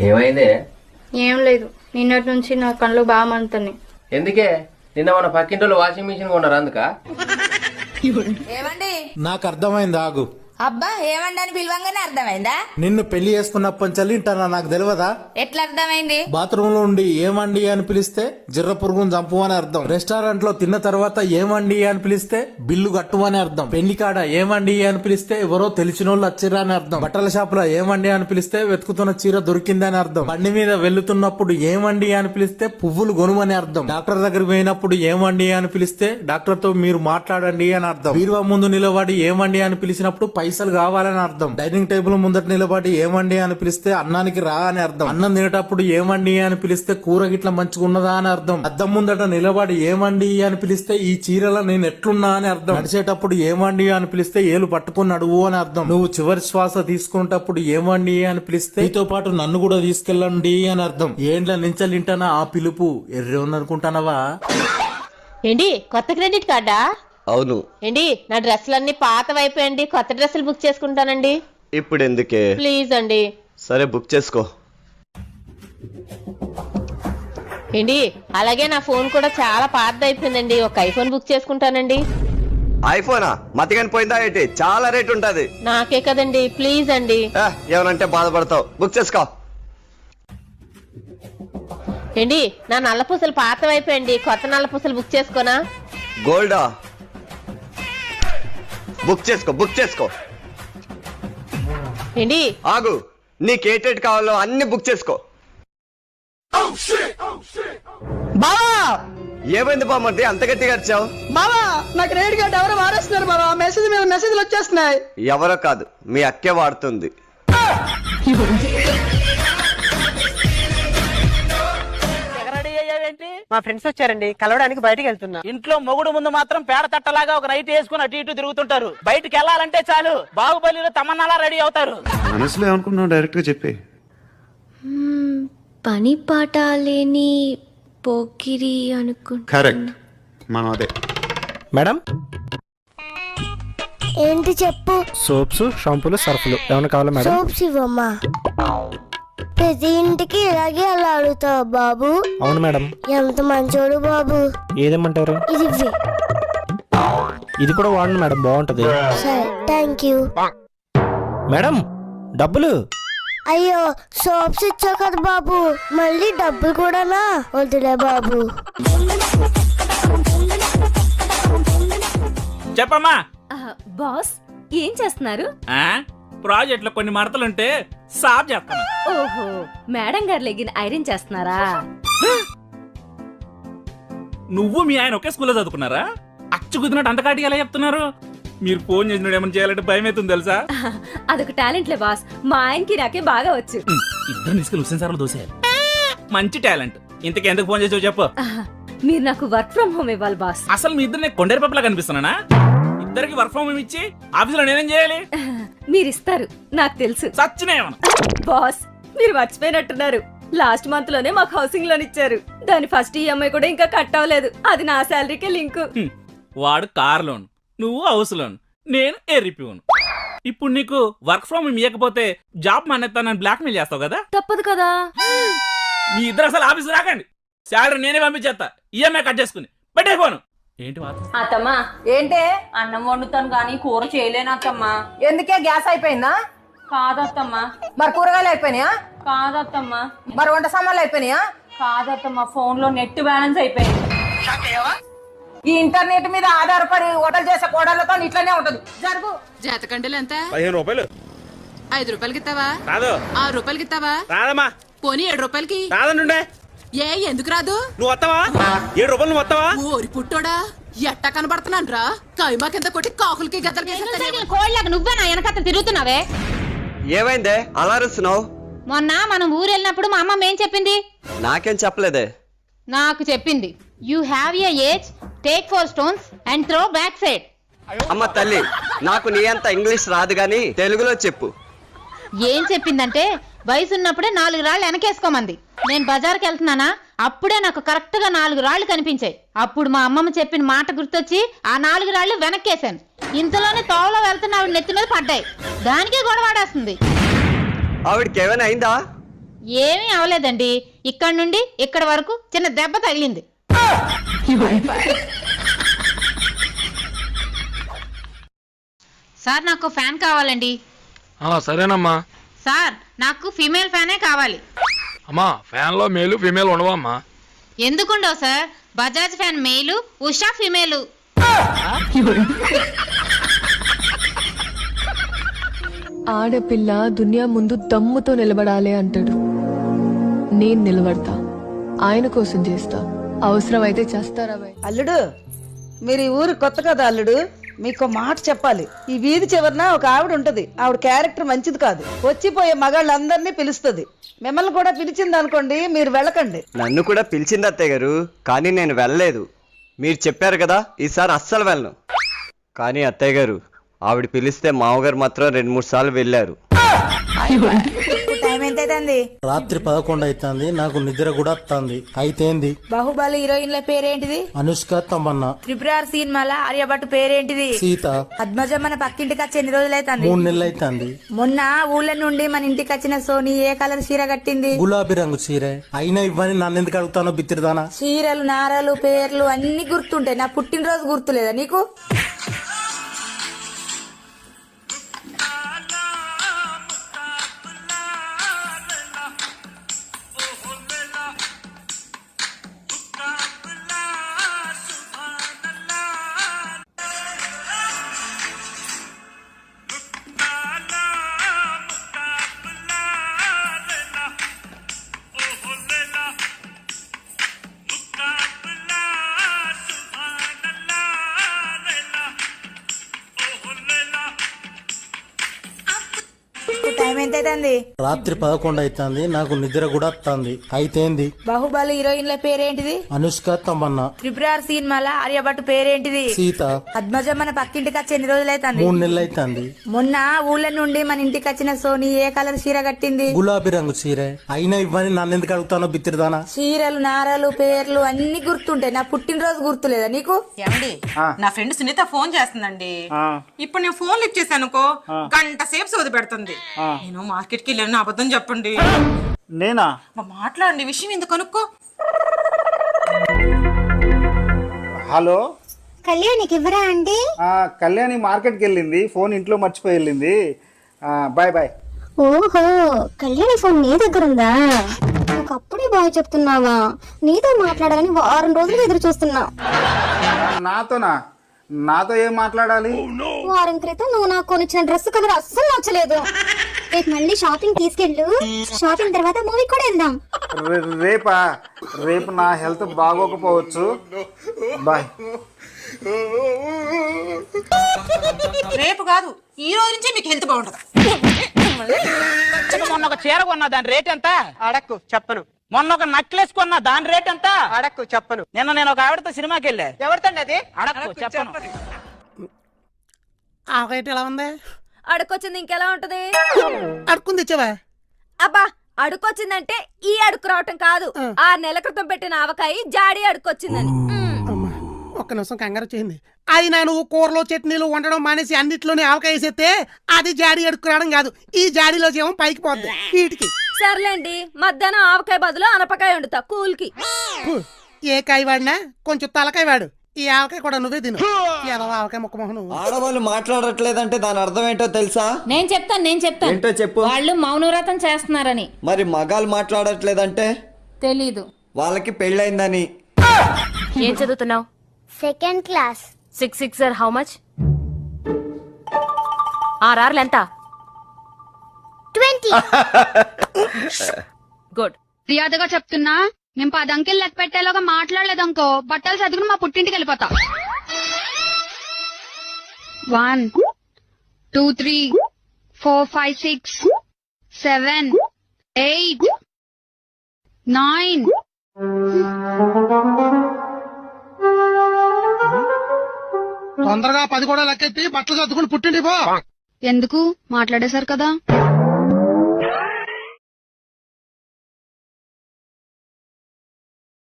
ఏమైందే? ఏం లేదు, నిన్నటి నుంచి నా కళ్ళు బాగా మండుతున్నాయి. ఎందుకే? నిన్న మన పక్కింటోళ్ళు వాషింగ్ మిషన్ కొన్నారు అందుక? ఏమండి? నాకు అర్థమైంది, ఆగు. అబ్బా ఏమండి అని పిలవంగానే అర్థమైందా? నిన్ను పెళ్లి చేసుకున్నప్పటి నుంచి వింటానా, నాకు తెలియదా? ఎట్లా అర్థమైంది? బాత్రూమ్ లో ఉండి ఏమండి అని పిలిస్తే జిర్ర పురుగును చంపు అని అర్థం. రెస్టారెంట్ లో తిన్న తర్వాత ఏమండి అని పిలిస్తే బిల్లు కట్టు అని అర్థం. పెళ్లి కాడ ఏమండి అని పిలిస్తే ఎవరో తెలిసినోళ్ళు వచ్చిర్రా అని అర్థం. బట్టల షాప్ లో ఏమండి అని పిలిస్తే వెతుకుతున్న చీర దొరికిందని అర్థం. బండి మీద వెళ్తున్నప్పుడు ఏమండి అని పిలిస్తే పువ్వులు కొనుమని అర్థం. డాక్టర్ దగ్గర పోయినప్పుడు ఏమండి అని పిలిస్తే డాక్టర్ తో మీరు మాట్లాడండి అని అర్థం. బీరువా ముందు నిలబడి ఏమండి అని పిలిచినప్పుడు పైసలు కావాలని అర్థం. డైనింగ్ టేబుల్ ముందట నిలబడి ఏమండి అని పిలిస్తే అన్నానికి రా అని అర్థం. అన్నం తినేటప్పుడు ఏమండి అని పిలిస్తే కూర గిట్ల మంచిగా ఉన్నదా అని అర్థం. అద్దం ముందట నిలబడి ఏమండి అని పిలిస్తే ఈ చీరలో నేను ఎట్లున్నా అని అర్థం. నడిచేటప్పుడు ఏమండి అని పిలిస్తే ఏలు పట్టుకుని నడువు అని అర్థం. నువ్వు చివరి శ్వాస తీసుకునేటప్పుడు ఏమండి అని పిలిస్తే నీతో పాటు నన్ను కూడా తీసుకెళ్ళండి అని అర్థం. ఏండ్ల నించలింటానా ఆ పిలుపు ఎర్రే ఉందనుకుంటానవా? ఏంటి కొత్త క్రెడిట్ కార్డా? అవును. ఏంటి నా డ్రెస్సులన్నీ పాతవైపోయండి, కొత్త డ్రెస్సులు బుక్ చేసుకుంటానండి. ఇప్పుడు ఎందుకే? ప్లీజ్ అండి. సరే బుక్ చేసుకో. ఏంటి అలాగే నా ఫోన్ కూడా చాలా పాతదైపోయిందండి, ఒక ఐఫోన్ బుక్ చేసుకుంటానండి. ఐఫోనా? మతిగాని పోయిందా ఏంటి? చాలా రేట్ ఉంటది. నాకే కదండి, ప్లీజ్ అండి. ఏమనంటే బాధపడతావు. బుక్ చేసుకో. ఏంటి నా నల్లపూసలు పాతవైపోయండి, కొత్త నల్లపూసలు బుక్ చేసుకోనా? గోల్డా? బుక్ చేసుకో, బుక్ చేసుకో. ఏంటి ఆగు, నీకు ఏ డేట్ కావాలో అన్ని బుక్ చేసుకో. బావా ఏమైంది బామ్మర్ది అంత గట్టిగా అరిచావు? బావా నా క్రెడిట్ కార్డు ఎవరో వారేస్తున్నారు బావా, మెసేజ్ మీద మెసేజ్లు వచ్చేస్తున్నాయి. ఎవరో కాదు, మీ అక్కే వాడుతుంది. మా ఫ్రెండ్స్ వచ్చారండి, కలవడానికి బయటకు వెళ్తున్నా. ఇంట్లో మొగుడు ముందు మాత్రం పేడ తట్టలాగా ఒక నైట్ వేసుకుని అటు ఇటు తిరుగుతుంటారు. బయటకు వెళ్ళాలంటే చాలు బాహుబలిలో తమన్నాలా రెడీ అవుతారు. మనసులో ఏమనుకున్నావు డైరెక్ట్ గా చెప్పే. పని పాట లేని పోకిరి అనుకుంటా. కరెక్ట్, మనం అదే. మేడం ఏంటి చెప్పు? సోప్స్, షాంపూలు, సర్ఫులు ఏమైనా కావాలా మేడం? సోప్స్ ఇవ్వమ్మా. ప్రతి ఇంటికి ఇలాగే అలా అడుగుతావు బాబు? అవును మేడం. ఎంత మంచోడు బాబు. ఏదేమంటారు? ఇది ఇవ్వు. ఇది కూడా వాడండి మేడం, బాగుంటది. సరే, థ్యాంక్ యూ. మేడం డబ్బులు. అయ్యో సోప్స్ ఇచ్చావు కదా బాబు, మళ్ళీ డబ్బులు కూడానా? వద్దులే బాబు. చెప్పమ్మా. బాస్ ఏం చేస్తున్నారు? ప్రాజెక్ట్ లో కొన్ని మడతలుంటే సాఫ్ చేస్తాను. ఓహో, మేడం గారు లెగిన్ ఐరన్ చేస్తున్నారా? నువ్వు మీ ఆయన ఒకే స్కూల్లో చదువుకున్నారా? అచ్చు కుదిరినట్టు అంత కాటికి ఎలా చెప్తున్నారు? మీరు ఫోన్ చేసినప్పుడు ఏమైనా చేయాలంటే భయం అవుతుంది తెలుసా? అదొక టాలెంట్ లే బాస్, మా ఆయనకి నాకే బాగా వచ్చు. ఇద్దరు తీసుకెళ్ళి హుస్సేన్ సార్లు దోసేయాలి. మంచి టాలెంట్. ఇంతకు ఎందుకు ఫోన్ చేసావు చెప్పు. మీరు నాకు వర్క్ ఫ్రమ్ హోమ్ ఇవ్వాలి బాస్. అసలు మీ ఇద్దరు నేను కొండేరు పప్పులా కనిపిస్తున్నానా? ఇద్దరికి వర్క్ ఫ్రమ్ హోమ్ ఇచ్చి ఆఫీసులో నేనేం చేయాలి? మీరు ఇస్తారు నాకు తెలుసు. సచ్చినేమన్నా బాస్ మీరు మర్చిపోయినట్టున్నారు, లాస్ట్ మంత్ లోనే మాకు హౌసింగ్ లోన్ ఇచ్చారు. దాని ఫస్ట్ ఈఎంఐ కూడా ఇంకా కట్ అవ్వలేదు, అది నా శాలరీకే లింక్. వాడు కార్ లోన్, నువ్వు హౌస్ లోన్, నేను ఎర్రిపివును. ఇప్పుడు నీకు వర్క్ ఫ్రమ్ హోమ్ ఇవ్వకపోతే జాబ్ మానేస్తానని బ్లాక్ మెయిల్ చేస్తావు కదా? తప్పదు కదా. మీ ఇద్దరు అసలు ఆఫీసు రాకండి, శాలరీ నేనే పంపించేస్తా. ఈఎంఐ కట్ చేసుకుని పెట్టే ఫోను. ఏంటి అత్తమ్మా? ఏంటే? అన్నం వండుతాను కానీ కూర చేయలేను అత్తమ్మా. ఎందుకే, గ్యాస్ అయిపోయిందా? కాదత్తమ్మా. మరి కూరగాయలు అయిపోయినాయా? కాదత్తమ్మా. మరి వంట సామాన్లు అయిపోయినాయా? కాదత్తమ్మా, ఫోన్ లో నెట్ బ్యాలెన్స్ అయిపోయింది. ఈ ఇంటర్నెట్ మీద ఆధారపడి హోటల్ చేసే కోడలతో ఇట్లనే ఉంటది. జరుగు. జాతకండలు ఎంత? 15 రూపాయలు. 5 రూపాయలకి ఇస్తావా? రాదు. 6 రూపాయలకి ఇస్తావా? రాదమ్మా. పోనీ 7 రూపాయలకి? రాదంటుండే. ఏ ఎందుకు రాదు? నువ్వు వస్తావా? 7 రూపాయలు నువ్వు వస్తావా? ఓరి పుట్టోడా, ఎట్టా కనబడుతున్నాను రా. కైమా కింద కొట్టి కాకులకి గద్దలకి కోళ్ళకి నువ్వే నా వెనకత్త తిరుగుతున్నావే. ఏమైందే అలా అరుస్తున్నావు? మొన్న మనం ఊరు వెళ్ళినప్పుడు మా అమ్మమ్మ ఏం చెప్పింది? నాకేం చెప్పలేదే. నాకు చెప్పింది, you have a age, take 4 stones and throw back side. అమ్మ తల్లి, నాకు నీ అంత ఇంగ్లీష్ రాదు గాని తెలుగులో చెప్పు. ఏం చెప్పిందంటే వయసు ఉన్నప్పుడే 4 రాళ్ళు వెనకేసుకోమంది. నేను బజార్కి వెళ్తున్నానా, అప్పుడే నాకు కరెక్ట్ గా 4 రాళ్ళు కనిపించాయి. అప్పుడు మా అమ్మమ్మ చెప్పిన మాట గుర్తొచ్చి ఆ 4 రాళ్ళు వెనక్కేశాను. ఇంతలోనే తోవలో వెళ్తున్న ఆవిడ నెత్తి మీద పడ్డాయి. దానికే గొడవాడేస్తుంది. ఆవిడకి ఏమైనా అయిందా? ఏమీ అవలేదండి, ఇక్కడ నుండి ఇక్కడ వరకు చిన్న దెబ్బ తగిలింది. సార్ నాకు ఫ్యాన్ కావాలండి. సరేనమ్మా. సార్ నాకు ఫీమేల్ ఫ్యానే కావాలి. అమ్మా ఫ్యాన్ లో మేలు ఫీమేల్ ఉండవమ్మా. ఎందుకుండవు sir? Bajaj fan male, Usha female. ఆడపిల్ల దునియా ముందు దమ్ముతో నిలబడాలి అంటాడు. నేను నిలబడతా, ఆయన కోసం చేస్తా, అవసరమైతే చేస్తారా? అల్లుడు, మీరు ఈ ఊరు కొత్త కదా అల్లుడు, మీకు మాట చెప్పాలి. ఈ వీధి చివరన ఒక ఆవిడ ఉంటది. ఆవిడ క్యారెక్టర్ మంచిది కాదు. వచ్చిపోయే మగాళ్ళందరినీ పిలుస్తుంది. మిమ్మల్ని కూడా పిలిచింది అనుకోండి, మీరు వెళ్ళకండి. నన్ను కూడా పిలిచింది అత్తయ్య గారు, కానీ నేను వెళ్ళలేదు. మీరు చెప్పారు కదా, ఈసారి అస్సలు వెళ్ళను. కానీ అత్తయ్య గారు, ఆవిడ పిలిస్తే మామగారు మాత్రం 2-3 సార్లు వెళ్ళారు. టైం ఎంత అవుతుంది? రాత్రి 11 అవుతుంది. నాకు నిద్ర కూడా వస్తుంది. అయితేంది? బాహుబలి హీరోయిన్ల పేరేంటిది? అనుష్క, తమన్నా. త్రిపురార్ సినిమాల ఆర్యభట్టు పేరేంటిది? సీత. పద్మజ మన పక్కింటికి వచ్చి ఎన్ని రోజులు అవుతుంది? 3 నెలలు అవుతుంది. మొన్న ఊళ్ళ నుండి మన ఇంటికి వచ్చిన సోని ఏ కలర్ చీర కట్టింది? గులాబీ రంగు చీర. అయినా ఇవ్వని నన్ను ఎందుకు అడుగుతానో బిత్తిరిదానా? చీరలు, నారలు, పేర్లు అన్ని గుర్తుంటాయి. నా పుట్టినరోజు గుర్తులేదా నీకు? టైం ఎంత అవుతుంది? రాత్రి 11 అవుతుంది. నాకు నిద్ర కూడా వస్తుంది. అయితేంది? బాహుబలి హీరోయిన్ల పేరేంటిది? అనుష్క, తమన్నా. త్రిపురార్ సినిమాల ఆర్యభట్టు పేరేంటిది? సీత. పద్మజ మన పక్కింటికి వచ్చి ఎన్ని రోజులు అవుతుంది? 3 నెలలు అవుతుంది. మొన్న ఊళ్ళ నుండి మన ఇంటికి వచ్చిన సోని ఏ కలర్ చీర కట్టింది? గులాబీ రంగు చీర. అయినా ఇవ్వని నన్ను ఎందుకు అడుగుతానో బిత్తిరిదానా? చీరలు, నారలు, పేర్లు అన్ని గుర్తుంటాయి. నా పుట్టినరోజు గుర్తులేదా నీకు? ఏమండి, నా ఫ్రెండ్ సునీత ఫోన్ చేస్తుందండి. ఇప్పుడు నేను ఫోన్ లిఫ్ట్ చేశాను అనుకో, గంట సేపు సోది పెడుతుంది. నేను మార్కెట్ కి వెళ్ళాను, అబద్ధం చెప్పండి. నేనా? మాట్లాడండి, విషయం ఎందుకు కనుక్కో. హలో, కళ్యాణికి ఇవ్వరా అండి? కళ్యాణి మార్కెట్కి వెళ్ళింది, ఫోన్ ఇంట్లో మర్చిపోయి వెళ్ళింది. Bye bye. ఓహో, కళ్యాణి ఫోన్ నీ దగ్గర ఉందా? నాకు అప్పుడే బాగా చెప్తున్నావా? నీతో మాట్లాడాలని వారం రోజులు ఎదురు చూస్తున్నా. నాతోనా? నాతో ఏం మాట్లాడాలి? వారం క్రితం నువ్వు నాకు కొనిచ్చిన డ్రెస్ కలర్ అస్సలు నచ్చలేదు. రేపు మళ్ళీ షాపింగ్ తీసుకెళ్ళు. షాపింగ్ తర్వాత మూవీ కూడా వెళ్దాం. రేపా? రేపు నా హెల్త్ బాగోకపోవచ్చు. బాయ్. రేపు కాదు, ఈ రోజు నుంచి మీకు హెల్త్ బాగుంటది. మొన్న ఒక చీర కొన్నా, దాని రేట్ ఎంత? అడక్కు, చెప్పను. మొన్న ఒక నెక్లెస్ కొన్నా, దాని రేట్ ఎంత? అడక్కు, చెప్పను. నిన్న నేను ఒక ఆవిడతో సినిమాకి వెళ్ళా. ఎవరితండి అది? అడక్కు, చెప్పను. ఆ రేట్ ఎలా ఉంది? అడుకొచ్చింది ఇంకెలా ఉంటది? అడుకుంది ఇచ్చావా? అబ్బా, అడుకొచ్చిందంటే ఈ అడుకు రావటం కాదు. 6 నెలల క్రితం పెట్టిన ఆవకాయ జాడి అడుకొచ్చిందని. ఒక్క నిమిషం కంగారు చేయింది. అది నువ్వు కూరలో చట్నీలు వండడం మానేసి అన్నిట్లోనే ఆవకాయ వేసేస్తే అది జాడి అడుక్కురావడం కాదు, ఈ జాడీలో జీవం పైకి పోద్ది వీటికి. సర్లేండి, మధ్యాహ్నం ఆవకాయ బదులు అనపకాయ వండుతా కూల్కి. ఏ కాయ వాడినా కొంచెం తలకాయ వాడు. ఈ ఆవకాయ కూడా నువ్వే తిను. ఏదో ఆవకాయ ముక్క మొహను. ఆడవాళ్ళు మాట్లాడట్లేదంటే దాని అర్థం ఏంటో తెలుసా? నేను చెప్తాను ఏంటో చెప్పు. వాళ్ళు మౌనవ్రతం చేస్తున్నారని. మరి మగాళ్ళు మాట్లాడట్లేదంటే? తెలీదు. వాళ్ళకి పెళ్ళైందని. ఏం చదువుతున్నావు? 2nd class. 6 6 how much? 6 ఎంత? 20. గుడ్. మర్యాదగా చెప్తున్నా, నేను 10 అంకెలు లెక్క పెట్టేలాగా మాట్లాడలేదనుకో, బట్టలు చదువుకుని మా పుట్టింటికి వెళ్ళిపోతా. 1 2 3 4 5 6 7 8 9. తొందరగా 10 కూడా లెక్కెత్తి బట్టలు చదువుకుని పుట్టింటి పో. ఎందుకు? మాట్లాడేశారు కదా.